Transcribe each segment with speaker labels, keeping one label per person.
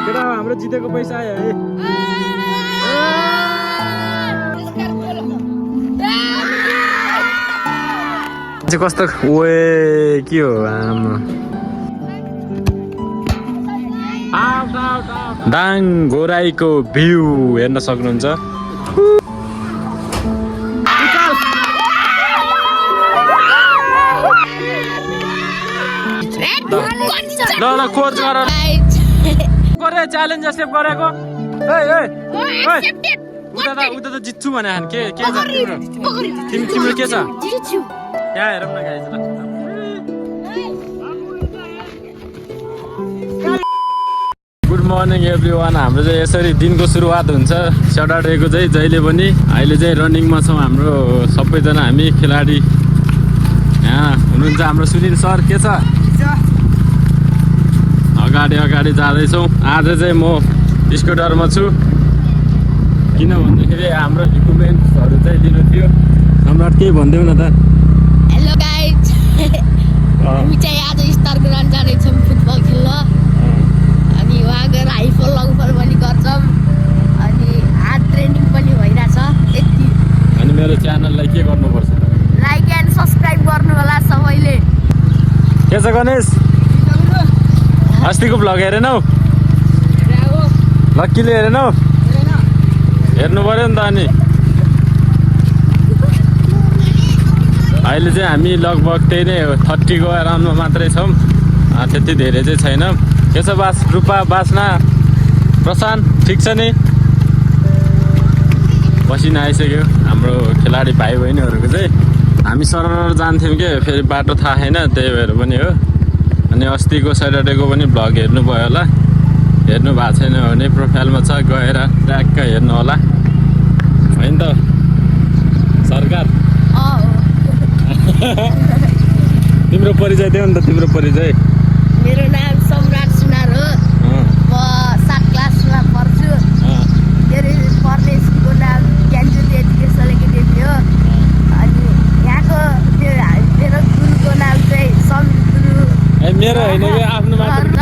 Speaker 1: केटा हाम्रो जितेको पैसा आयो है कस्तो ओए के हो आमा दाङ घोराईको भ्यू हेर्न सक्नुहुन्छ ल ल कोच गरे च्यालेन्ज एक्सेप्ट गरेको उता त जित्छु भने के छ तिम्रो के छ यहाँ हेरौँ न गाइज ल गुड मर्निङ एभ्रिवान हाम्रो चाहिँ यसरी दिनको सुरुवात हुन्छ स्याटरडेको चाहिँ जहिले पनि अहिले चाहिँ रनिङमा छौँ हाम्रो सबैजना हामी खेलाडी यहाँ हुनुहुन्छ हाम्रो सुनिल सर के छ अगाडि जाँदैछौँ आज चाहिँ म स्कुटरमा छु किन भन्दाखेरि हाम्रो इक्विपमेन्ट्सहरू चाहिँ लिनु थियो सम्राट केही भनिदेऊ न त
Speaker 2: हेलो गाइज हामी चाहिँ आज स्टार ग्राउन्ड जाँदैछौँ फुटबल खेल्न अनि वहाँ गएर हाइफल लगफल पनि गर्छौँ अनि हार्ड ट्रेनिङ पनि भइरहेछ यति
Speaker 1: अनि मेरो च्यानललाई के गर्नुपर्छ
Speaker 2: लाइक एन्ड सब्सक्राइब गर्नु होला सबैले
Speaker 1: के छ गणेश अस्तिको भ्लग हेरेनौ लक्कीले हेरेनौ हेर्नु पर्यो नि त अनि अहिले चाहिँ हामी लगभग त्यही नै 30 को अराउन्डमा मात्रै छौँ त्यति धेरै चाहिँ छैन के छ रूपा बासना प्रशान्त ठिक छ नि पसिना आइसक्यो हाम्रो खेलाडी भाइ बहिनीहरूको चाहिँ हामी सरर जान्थ्यौँ कि फेरि बाटो थाहा छैन त्यही भएर पनि हो अनि अस्तिको स्याटरडेको पनि भ्लग हेर्नुभयो होला हेर्नु भएको छैन भने प्रोफाइलमा छ गएर ट्र्याक्क हेर्नु होला होइन त सरकार तिम्रो परिचय देऊ नि त तिम्रो परिचय
Speaker 2: मेरो नाम सम्राट सुनार हो म 7 क्लासमा पढ्छु मेरो पढ्ने स्कुलको नाम ज्ञानज्योति एजुकेसनल एकाडेमी हो अनि यहाँको त्यो मेरो गुरुको नाम चाहिँ समीर गुरु
Speaker 1: मेरो होइन आफ्नो मात्र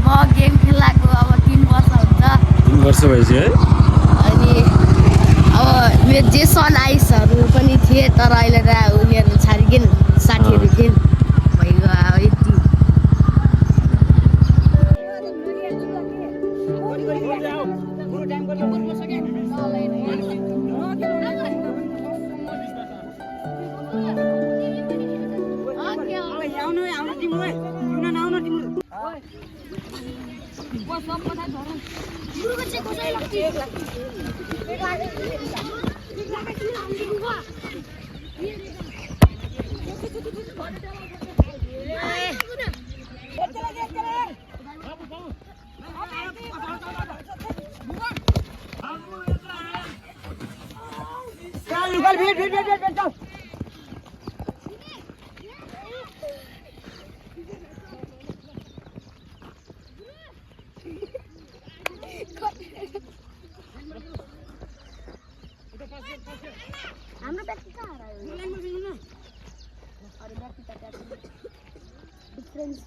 Speaker 2: म गेम खेलाएको अब 3 वर्ष हुन्छ
Speaker 1: 3 वर्ष भएपछि है
Speaker 2: अनि अब मेरो जे सन आइसहरू पनि थिए तर अहिले त उनीहरू छाडिकन साथीहरू थिए भइगयो अब यति हाम्रो व्यक्ति कहाँ हरायो अरे व्यक्ति त डिफरेन्स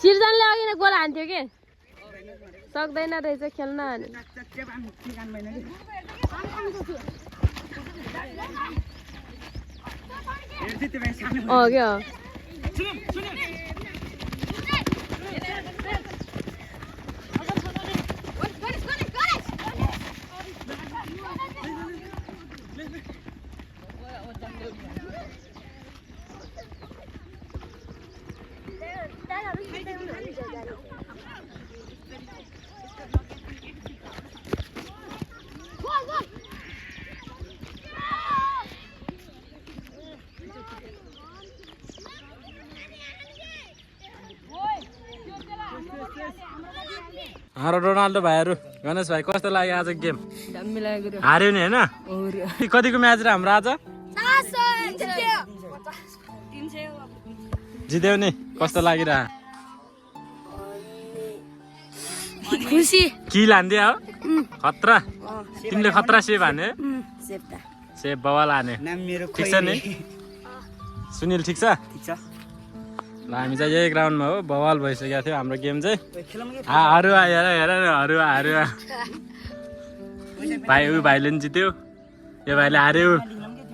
Speaker 2: सिर्जनले अघि नै गोल हान्थ्यो के सक्दैन रहेछ खेल्न अनि क्या
Speaker 1: हाम्रो रोनाल्डो भाइहरू गणेश भाइ कस्तो लाग्यो आज गेम
Speaker 2: दामी लाग्यो
Speaker 1: हार्यो नि होइन कतिको म्याच र हाम्रो आज जित्यौ नि कस्तो लागिरह
Speaker 2: खुसी
Speaker 1: कि लान्दिया हो खतरा तिमीले खतरा सेप हाने सेप बवाल हाने ठिक छ नि सुनिल ठिक छ ल हामी चाहिँ यही ग्राउन्डमा हो बवाल भइसकेको थियो हाम्रो गेम चाहिँ हरुवा हेर हेर न हरुवा हरुवा भाइ ऊ भाइले नि जित्यो यो भाइले हार्यो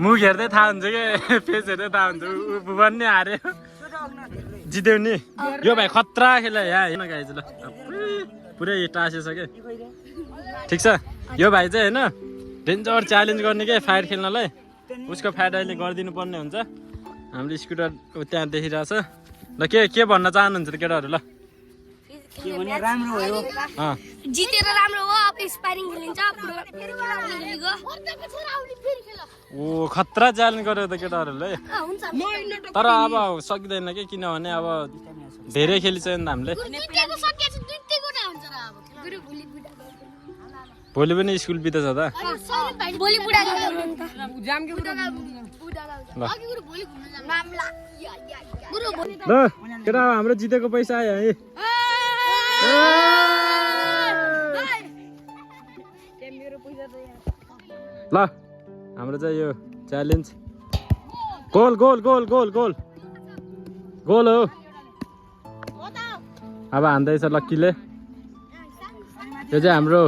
Speaker 1: मुख हेर्दै थाहा हुन्छ कि फेस हेर्दै थाहा हुन्छ ऊ पनि हार्यो जित्यो नि यो भाइ खतरा खेल्यो यहाँ हेर्न गाइज ल पुरै टाँसिसक्यो ठिक छ यो भाइ चाहिँ होइन डेन्जर च्यालेन्ज गर्ने के फाइट खेल्नलाई उसको फाइट अहिले गरिदिनु पर्ने हुन्छ हाम्रो स्कुटर त्यहाँ देखिरहेछ ल के भन्न चाहनुहुन्छ त केटाहरू ल
Speaker 2: जितेर राम्रो हो अब स्पाइरिङ खेलिन्छ
Speaker 1: ओ खतरा च्यालेन्ज गर्यो त केटाहरूले तर अब सकिँदैन कि किनभने अब धेरै खेलिसक्यो नि त हामीले भोलि पनि स्कुल बितेछ त ल केटा हाम्रो जितेको पैसा आयो है ल हाम्रो चाहिँ यो challenge goal goal goal goal goal goal हो अब हान्दैछ लक्कीले यो चाहिँ हाम्रो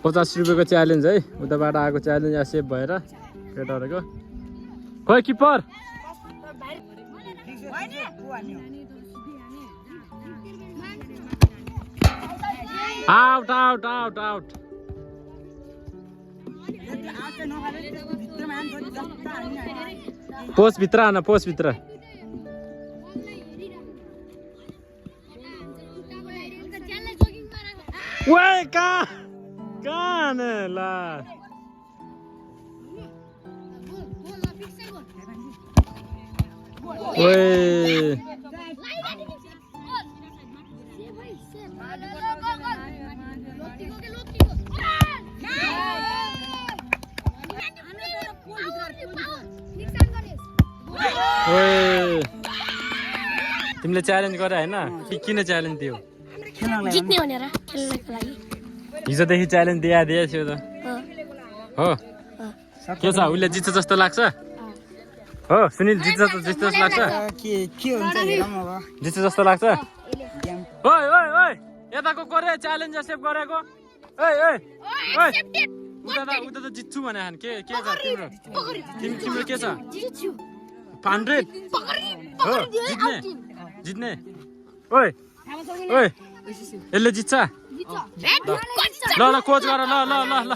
Speaker 1: 50 रुपियाँको च्यालेन्ज है उताबाट आएको च्यालेन्ज यहाँ सेभ भएर केटाहरूको खोइ keeper out out out out post भित्र आन पोस्ट भित्र ओए कहाँ ल ओए तिमीले च्यालेन्ज गरे होइन किन च्यालेन्ज दियो
Speaker 2: जित्ने भनेर खेल्नको लागि
Speaker 1: हिजोदेखि च्यालेन्ज दिएको थियो त हो के छ उसले जित्छ जस्तो लाग्छ हो सुनिल जित्छ जस्तो लाग्छ जित्छ जस्तो लाग्छ ओइ ओइ ओइ यताको गरे च्यालेन्ज सेभ गरेको ओइ ओइ ओइ उता त जित्छु भने के छ तिम्रो तिम्रो के छ 100 हो जित्ने जित्ने ओइ ओइ यसले जित्छ ल ल कोच गर ल ल ल ल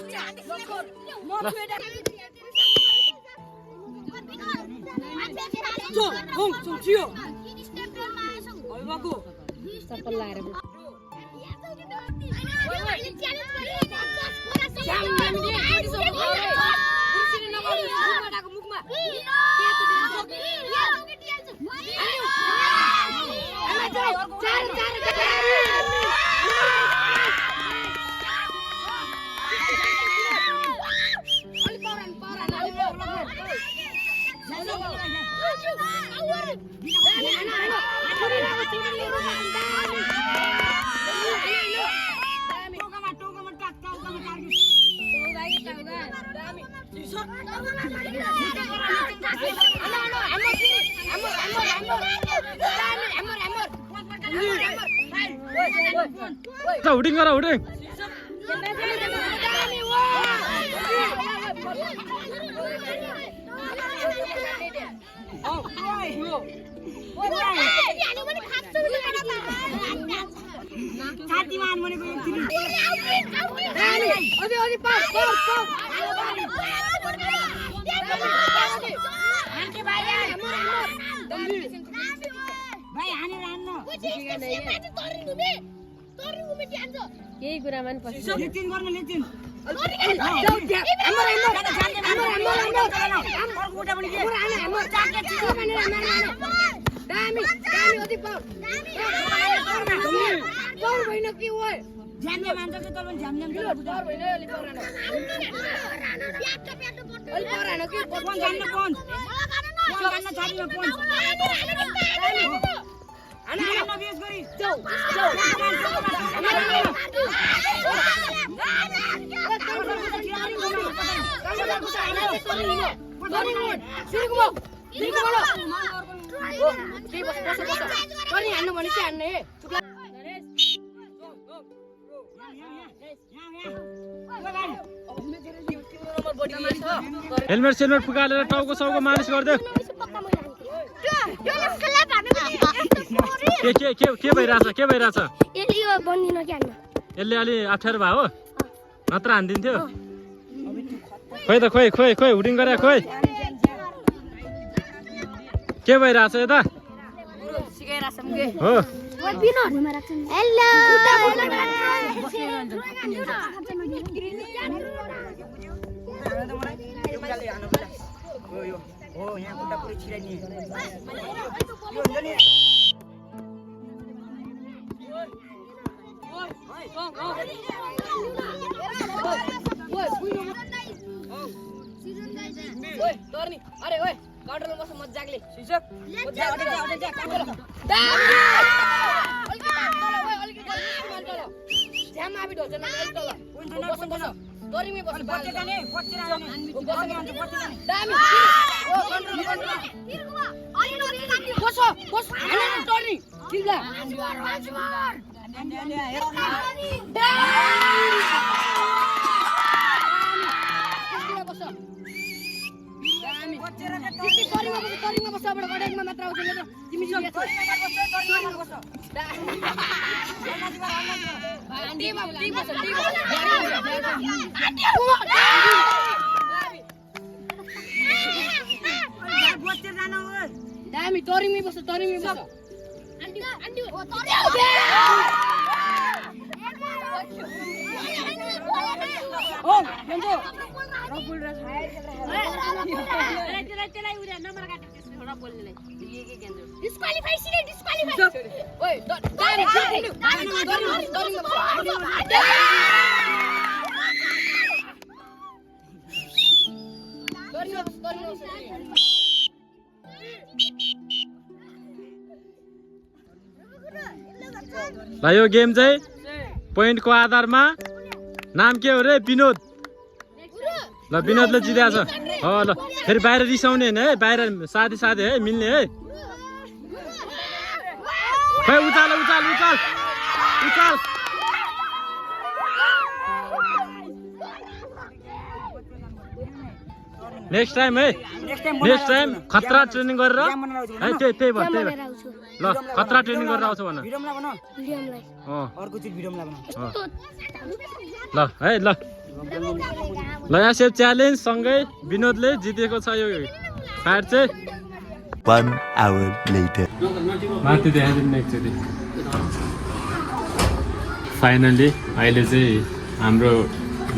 Speaker 1: हुडिङ गर हुडिङ
Speaker 3: यही कुरामा नि पछि
Speaker 1: हेलमेट सेलमेट फुकालेर टाउको साउको मालिस गरिदियो के भइरहेछ यसले अलि अप्ठ्यारो भयो हो नत्र हानिदिन्थ्यो खोइ हुडिङ गरे खोइ के भइरहेछ यता हो
Speaker 3: अरे ओए काउन्टरमा बस मज्जाले दामी तोरिङमै बस्छ
Speaker 1: ल यो गेम चाहिँ पोइन्टको आधारमा नाम के हो रे विनोद ल विनोदले जितेको छ हो ल फेरि बाहिर रिसाउने हैन है बाहिर साथी है मिल्ने है खै उचाल नेक्स्ट टाइम खतरा ट्रेनिङ गरेर है त्यही भयो ल खतरा ट्रेनिङ गरेर आउँछ भन ल है ल यहाँ सेभ च्यालेन्ज सँगै विनोदले जितेको छ यो फायर चाहिँ
Speaker 4: 1 hour later
Speaker 1: माथि देखाइदिनु एकचोटि फाइनली अहिले चाहिँ हाम्रो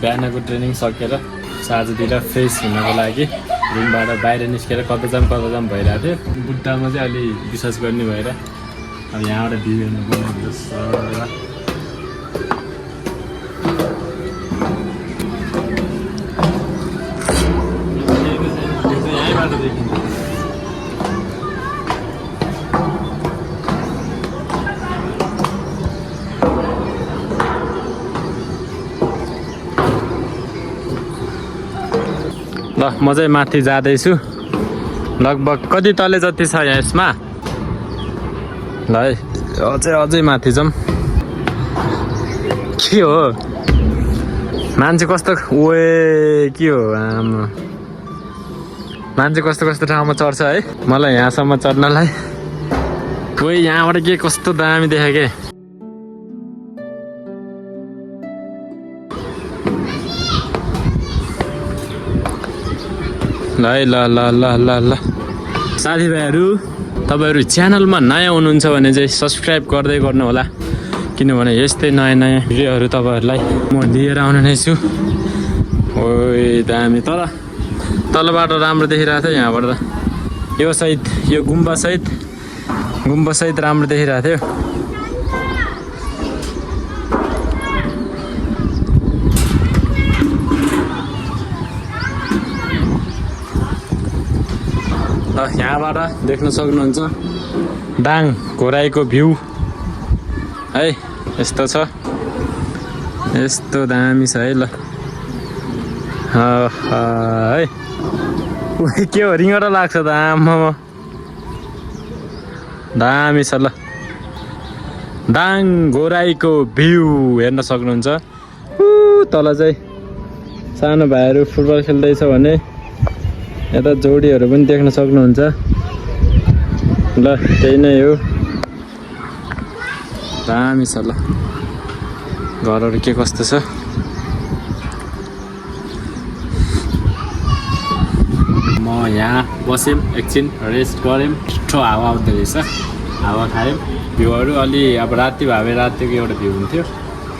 Speaker 1: बिहानको ट्रेनिङ सकेर साँझतिर फ्रेस हुनको लागि रुमबाट बाहिर निस्केर कता जाम भइरहेको थियो बुट्टामा चाहिँ अलि विश्वास गर्ने भएर अब यहाँबाट भ्यू हेर्नु पर्ने यहीँबाट देखिन्छ ल म चाहिँ माथि जाँदैछु लगभग कति तले जति छ यसमा ल है अझै माथि जाउँ के हो मान्छे कस्तो ओए के हो आमा मान्छे कस्तो कस्तो ठाउँमा चढ्छ है मलाई यहाँसम्म चढ्नलाई ओए यहाँबाट के कस्तो दामी देखेँ के ल है ल ल ल ल ल साथीभाइहरू तपाईँहरू च्यानलमा नयाँ हुनुहुन्छ भने चाहिँ सब्सक्राइब गर्दै गर्नु होला किनभने यस्तै नयाँ नयाँ भिडियोहरू तपाईँहरूलाई म लिएर आउने नै छु ओइ दामी तल बाटो राम्रो देखिरहेको थियो यहाँबाट त यो सहित यो गुम्बा सहित राम्रो देखिरहेको थियो यहाँबाट देख्न सक्नुहुन्छ दाङ घोराईको भ्यू है यस्तो छ यस्तो दामी छ है ल है के हो रिङ्गटा लाग्छ त आमामा दामी छ ल दाङ घोराईको भ्यू हेर्न सक्नुहुन्छ तल चाहिँ सानो भाइहरू फुटबल खेल्दैछ भने यता जोडीहरू पनि देख्न सक्नुहुन्छ ल त्यही नै हो दामी छ ल घरहरू के कस्तो छ म यहाँ बस्यौँ एकछिन रेस्ट गऱ्यौँ छिटो हावा आउँदो रहेछ हावा खायौँ भ्यूहरू अलि अब राति भए भए रातिको एउटा भ्यू हुन्थ्यो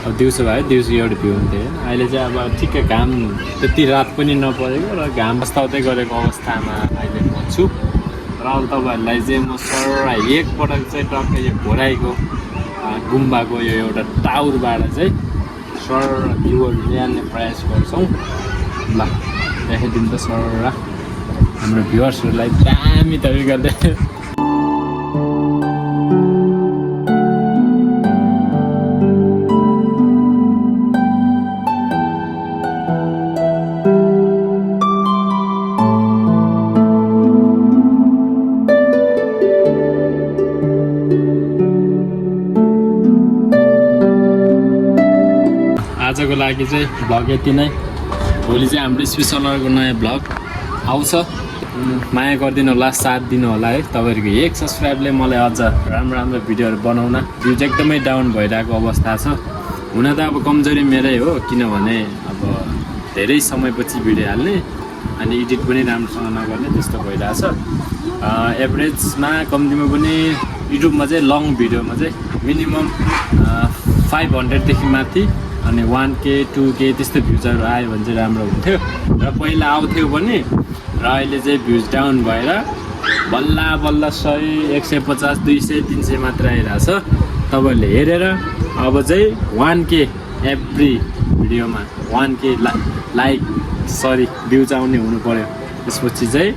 Speaker 1: अब दिउँसो भयो दिउँसो एउटा भ्यू हुन्थ्यो होइन अहिले चाहिँ अब ठिक्कै घाम त्यति रात पनि नपरेको र घाम अस्ताउँदै गरेको अवस्थामा अहिले म छु र अब तपाईँहरूलाई चाहिँ म सर एकपटक चाहिँ टक्कै यो घोराईको गुम्बाको यो एउटा टावरबाट चाहिँ सर भ्यूहरू ल्याउने प्रयास गर्छौँ ल देखाइदिनु त सर हाम्रो भ्युवर्सहरूलाई दामी तरिकाले आजको लागि चाहिँ भ्लग यति नै भोलि चाहिँ हाम्रो स्पेसलरको नयाँ भ्लग आउँछ माया गरिदिनु होला साथ दिनु होला है तपाईँहरूको एक सब्सक्राइबले मलाई अझ राम्रो राम्रो भिडियोहरू बनाउन भ्युज एकदमै डाउन भइरहेको अवस्था छ हुन त अब कमजोरी मेरै हो किनभने अब धेरै समयपछि भिडियो हाल्ने अनि एडिट पनि राम्रोसँग नगर्ने त्यस्तो भइरहेछ एभरेजमा कम्तीमा पनि युट्युबमा चाहिँ लङ भिडियोमा चाहिँ मिनिमम 500देखि माथि अनि 1K 2K त्यस्तो भ्युजहरू आयो भने चाहिँ राम्रो हुन्थ्यो र पहिला आउँथ्यो पनि र अहिले चाहिँ भ्युज डाउन भएर बल्ल 100 150 200 300 मात्र आइरहेछ तपाईँहरूले हेरेर अब चाहिँ 1K एभ्री भिडियोमा 1K भ्युज आउने हुनु पर्यो त्यसपछि चाहिँ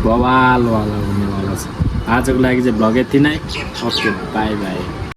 Speaker 1: बवालवाला हुनेवाला छ आजको लागि चाहिँ भ्लग यति नै ओके बाई बाई